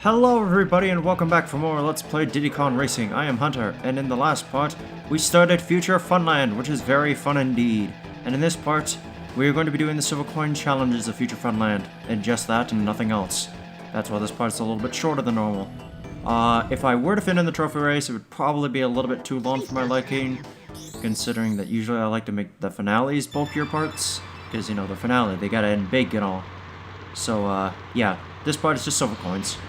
Hello everybody and welcome back for more Let's Play Diddy Kong Racing. I am Hunter, and in the last part, we started Future Funland, which is very fun indeed. And in this part, we are going to be doing the silver coin challenges of Future Funland, and just that and nothing else. That's why this part's a little bit shorter than normal. If I were to fit in the trophy race, it would probably be a little bit too long for my liking, considering that usually I like to make the finales bulkier parts, because, you know, the finale, they gotta end big and all. So, yeah, this part is just silver coins.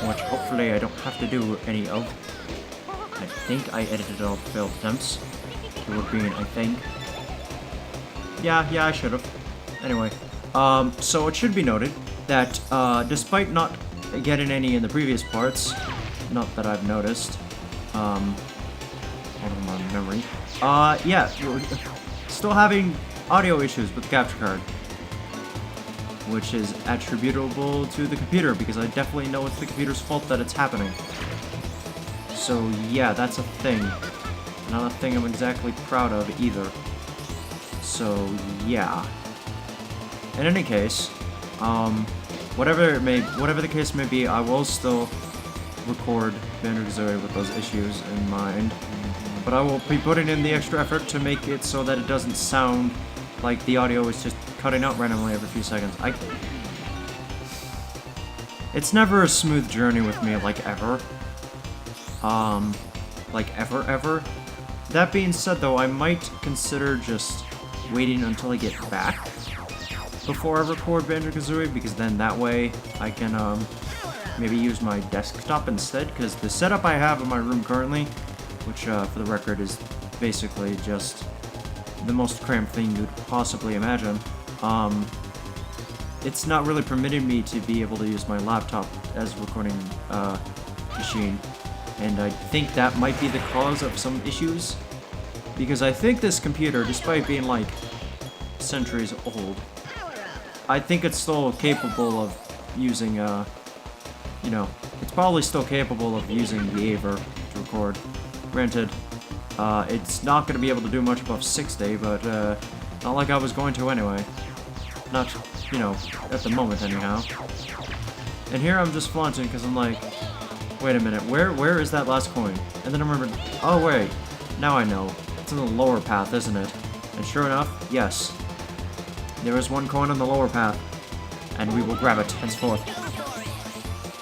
Which hopefully I don't have to do any of. I think I edited all the failed attempts. It would be, I think. Yeah, I should have. Anyway, so it should be noted that, despite not getting any in the previous parts, not that I've noticed, hold on my memory, yeah, still having audio issues with the capture card, which is attributable to the computer, because I definitely know it's the computer's fault that it's happening. So yeah, that's a thing. Not a thing I'm exactly proud of either. So yeah. In any case, whatever the case may be, I will still record banjo-kazooie with those issues in mind. But I will be putting in the extra effort to make it so that it doesn't sound like the audio is just cutting out randomly every few seconds. It's never a smooth journey with me, like ever. Like ever. That being said though, I might consider just waiting until I get back before I record banjo-kazooie, because then that way I can, maybe use my desktop instead, because the setup I have in my room currently, which, for the record, is basically just the most cramped thing you'd possibly imagine. It's not really permitting me to be able to use my laptop as a recording machine, and I think that might be the cause of some issues, because I think this computer, despite being like centuries old, I think it's still capable of using, you know, it's probably still capable of using the Aver to record. Granted, it's not going to be able to do much above 60, but, not like I was going to anyway. Not, you know, at the moment anyhow. And here I'm just flaunting, because I'm like, wait a minute, where is that last coin? And then I remembered, oh wait, now I know. It's in the lower path, isn't it? And sure enough, yes. There is one coin on the lower path, and we will grab it henceforth.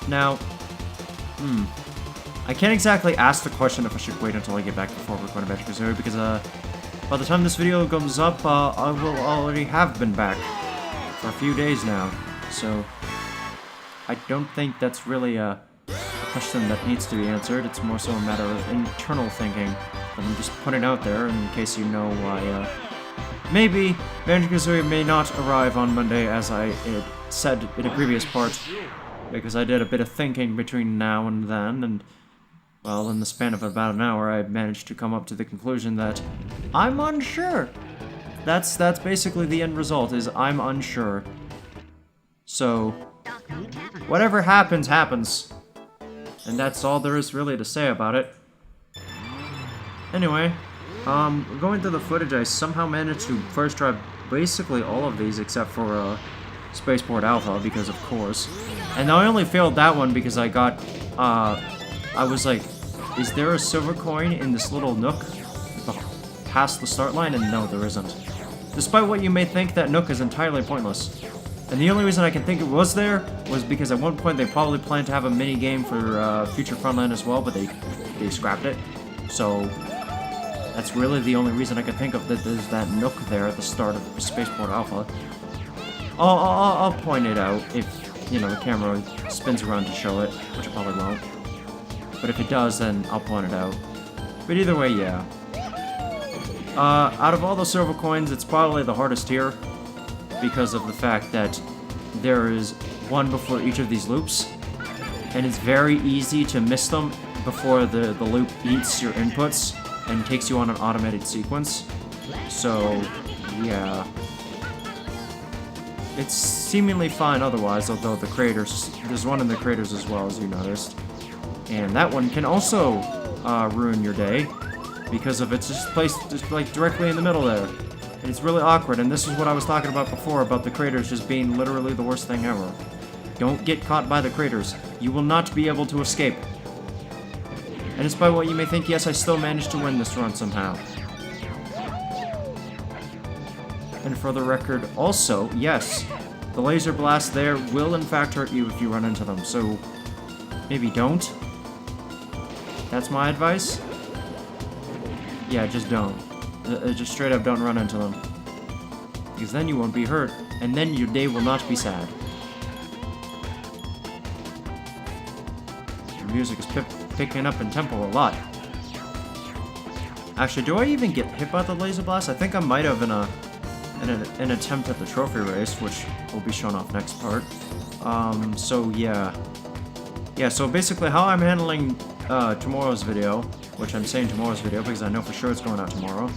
Now, I can't exactly ask the question if I should wait until I get back before recording banjo-kazooie, because, by the time this video comes up, I will already have been back for a few days now, so I don't think that's really a question that needs to be answered. It's more so a matter of internal thinking that I'm just putting out there in case you know why, maybe banjo-kazooie may not arrive on Monday, as I said in a previous part, because I did a bit of thinking between now and then, and well, in the span of about an hour, I managed to come up to the conclusion that I'm unsure. That's basically the end result, is I'm unsure. So, whatever happens, happens. And that's all there is really to say about it. Anyway, going through the footage, I somehow managed to first try basically all of these except for Spaceport Alpha, because of course. And I only failed that one because I got, I was like, is there a silver coin in this little nook past the start line? And no, there isn't. Despite what you may think, that nook is entirely pointless. And the only reason I can think it was there was because at one point they probably planned to have a mini game for Future Funland as well, but they scrapped it. So that's really the only reason I can think of, that there's that nook there at the start of Spaceport Alpha. I'll point it out if, you know, the camera spins around to show it, which it probably won't. But if it does, then I'll point it out. But either way, yeah. Out of all the silver coins, it's probably the hardest here, because of the fact that there is one before each of these loops, and it's very easy to miss them before the loop eats your inputs and takes you on an automated sequence. So, yeah. It's seemingly fine otherwise, although the craters, there's one in the craters as well, as you noticed. And that one can also ruin your day, because of it's just placed just like directly in the middle there. And it's really awkward, and this is what I was talking about before, about the craters just being literally the worst thing ever. Don't get caught by the craters. You will not be able to escape. And despite what you may think, yes, I still managed to win this run somehow. And for the record, also, yes, the laser blast there will in fact hurt you if you run into them, so maybe don't. That's my advice. Yeah, just don't. Just straight up don't run into them. Because then you won't be hurt, and then your day will not be sad. Your music is picking up in tempo a lot. Actually, do I even get hit by the laser blast? I think I might have in an attempt at the trophy race, which will be shown off next part. So yeah. Yeah, so basically how I'm handling tomorrow's video, which I'm saying tomorrow's video because I know for sure it's going out tomorrow,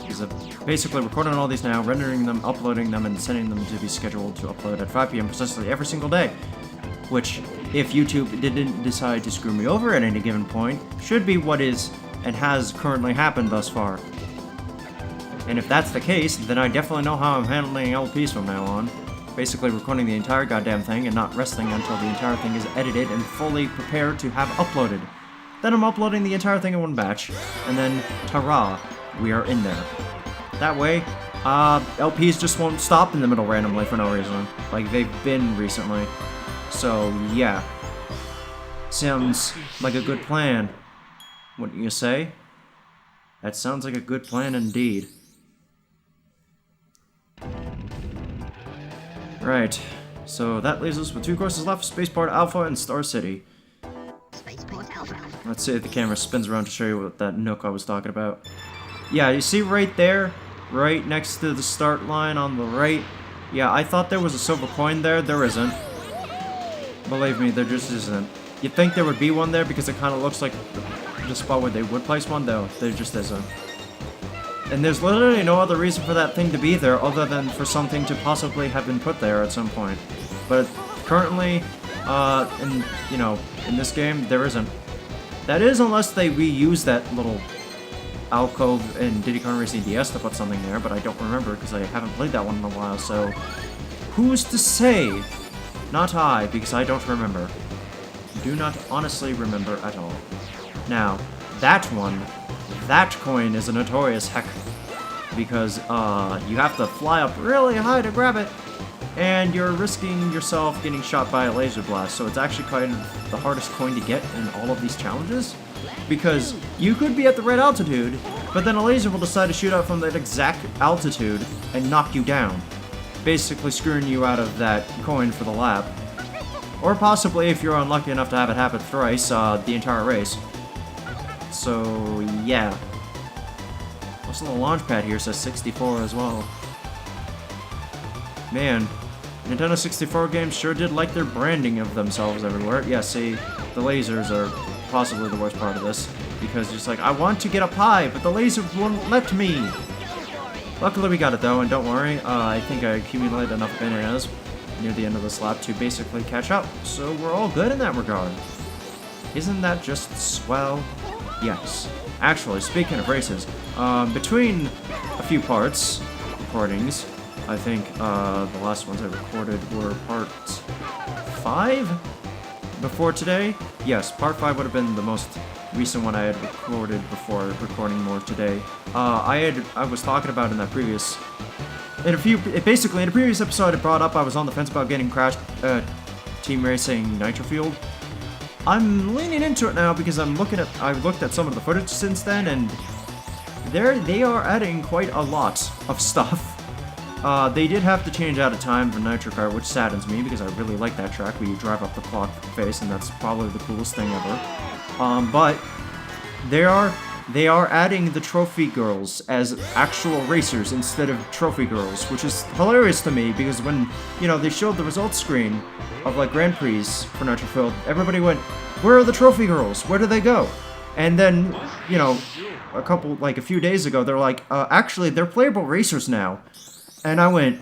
is basically recording all these now, rendering them, uploading them, and sending them to be scheduled to upload at 5 p.m. precisely every single day. Which, if YouTube didn't decide to screw me over at any given point, should be what is and has currently happened thus far. And if that's the case, then I definitely know how I'm handling LPs from now on. Basically recording the entire goddamn thing and not resting until the entire thing is edited and fully prepared to have uploaded. Then I'm uploading the entire thing in one batch, and then, ta-ra, we are in there. That way, LPs just won't stop in the middle randomly for no reason, like they've been recently. So, yeah. Sounds like a good plan, wouldn't you say? That sounds like a good plan indeed. Right, so that leaves us with 2 courses left, Spaceport Alpha and Star City. Spaceport Alpha. Let's see if the camera spins around to show you what that nook I was talking about. Yeah, you see right there, right next to the start line on the right? Yeah, I thought there was a silver coin there. There isn't. Believe me, there just isn't. You'd think there would be one there because it kind of looks like the spot where they would place one, though. There just isn't. And there's literally no other reason for that thing to be there other than for something to possibly have been put there at some point. But currently, in this game, there isn't. That is, unless they reuse that little alcove in Diddy Kong Racing DS to put something there, but I don't remember because I haven't played that one in a while, so who's to say? Not I, because I don't remember. Do not honestly remember at all. Now, that one, that coin is a notorious heck, because you have to fly up really high to grab it, and you're risking yourself getting shot by a laser blast, so it's actually kind of the hardest coin to get in all of these challenges, because you could be at the right altitude, but then a laser will decide to shoot out from that exact altitude and knock you down, basically screwing you out of that coin for the lap. Or possibly, if you're unlucky enough to have it happen thrice, the entire race. So, yeah. Also, the launch pad here says 64 as well. Man, Nintendo 64 games sure did like their branding of themselves everywhere. Yeah, see, the lasers are possibly the worst part of this. Because it's like, I want to get up high, but the laser won't let me. Luckily we got it though, and don't worry, I think I accumulated enough bananas near the end of this lap to basically catch up. So we're all good in that regard. Isn't that just swell? Yes. Actually, speaking of races, between a few recordings, I think the last ones I recorded were part 5 before today. Yes, part 5 would have been the most recent one I had recorded before recording more today. I was talking about in that previous, basically in a previous episode I brought up I was on the fence about getting Crash Team Racing Nitro-Fueled. I'm leaning into it now because I've looked at some of the footage since then, and they are adding quite a lot of stuff. They did have to change out of time for Nitro Kart, which saddens me because I really like that track where you drive up the clock face, and that's probably the coolest thing ever. But they are adding the trophy girls as actual racers instead of trophy girls, which is hilarious to me because when, they showed the results screen of like Grand Prix for Nitro-Fueled, everybody went, "Where are the trophy girls? Where did they go?" And then, a few days ago, they're like, actually, they're playable racers now. And I went,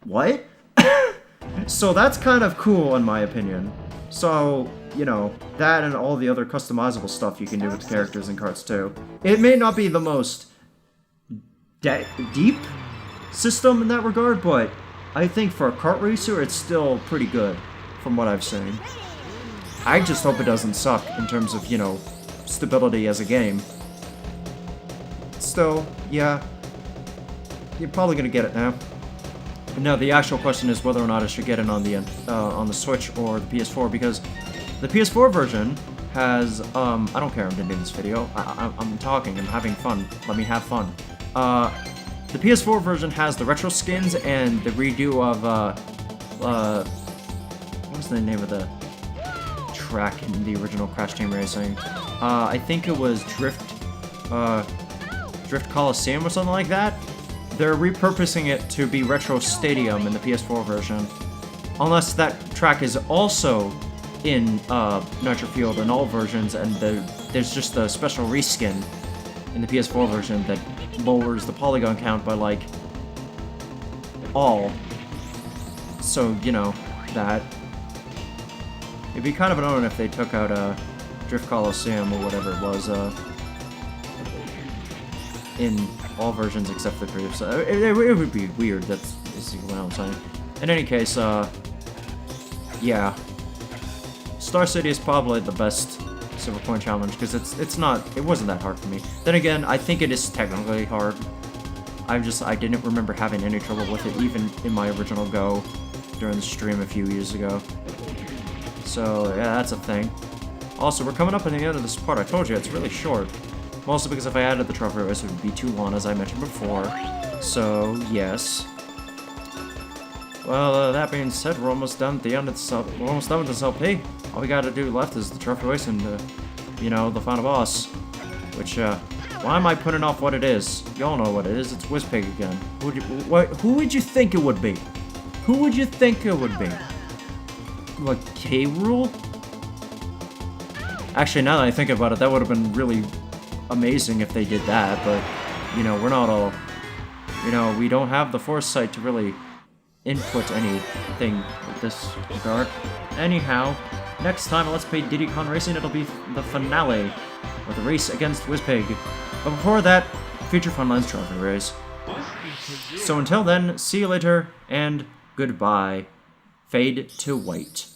what? So that's kind of cool in my opinion. So, that and all the other customizable stuff you can do with the characters and carts too. It may not be the most deep system in that regard, but I think for a kart racer, it's still pretty good. from what I've seen. I just hope it doesn't suck in terms of, you know, stability as a game. Still, yeah, you're probably gonna get it now. Now, the actual question is whether or not I should get it on the Switch or the PS4, because the PS4 version has, I don't care, I'm ending this video. I'm talking, I'm having fun. Let me have fun. The PS4 version has the retro skins and the redo of, what was the name of the track in the original Crash Team Racing? I think it was Drift Coliseum or something like that. They're repurposing it to be Retro Stadium in the PS4 version. Unless that track is also in Nitro-Fueled in all versions, and there's just a special reskin in the PS4 version that lowers the polygon count by, like, all. So, you know, that. It'd be kind of annoying if they took out Drift Coliseum or whatever it was in all versions except the previous. It would be weird, that's basically what I'm saying. In any case, yeah. Star City is probably the best Silver Coin challenge, because it wasn't that hard for me. Then again, I think it is technically hard. I didn't remember having any trouble with it, even in my original go during the stream a few years ago. So, yeah, that's a thing. Also, we're coming up on the end of this part. I told you, it's really short. Mostly because if I added the trophy race, it would be too long, as I mentioned before. So, yes. Well, that being said, we're almost done at the end of this, we're almost done with this LP. All we gotta do left is the trophy race and, you know, the final boss. Which, why am I putting off what it is? Y'all know what it is. It's Wizpig again. Who would you think it would be? Who would you think it would be? Like, K-Rool? Actually, now that I think about it, that would have been really amazing if they did that, but, you know, we're not all... You know, we don't have the foresight to really input anything with this regard. Anyhow, next time Let's Play Diddy Kong Racing, it'll be the finale with a race against Wizpig. But before that, Future Funlands Trophy Race. So until then, see you later, and goodbye. Fade to white.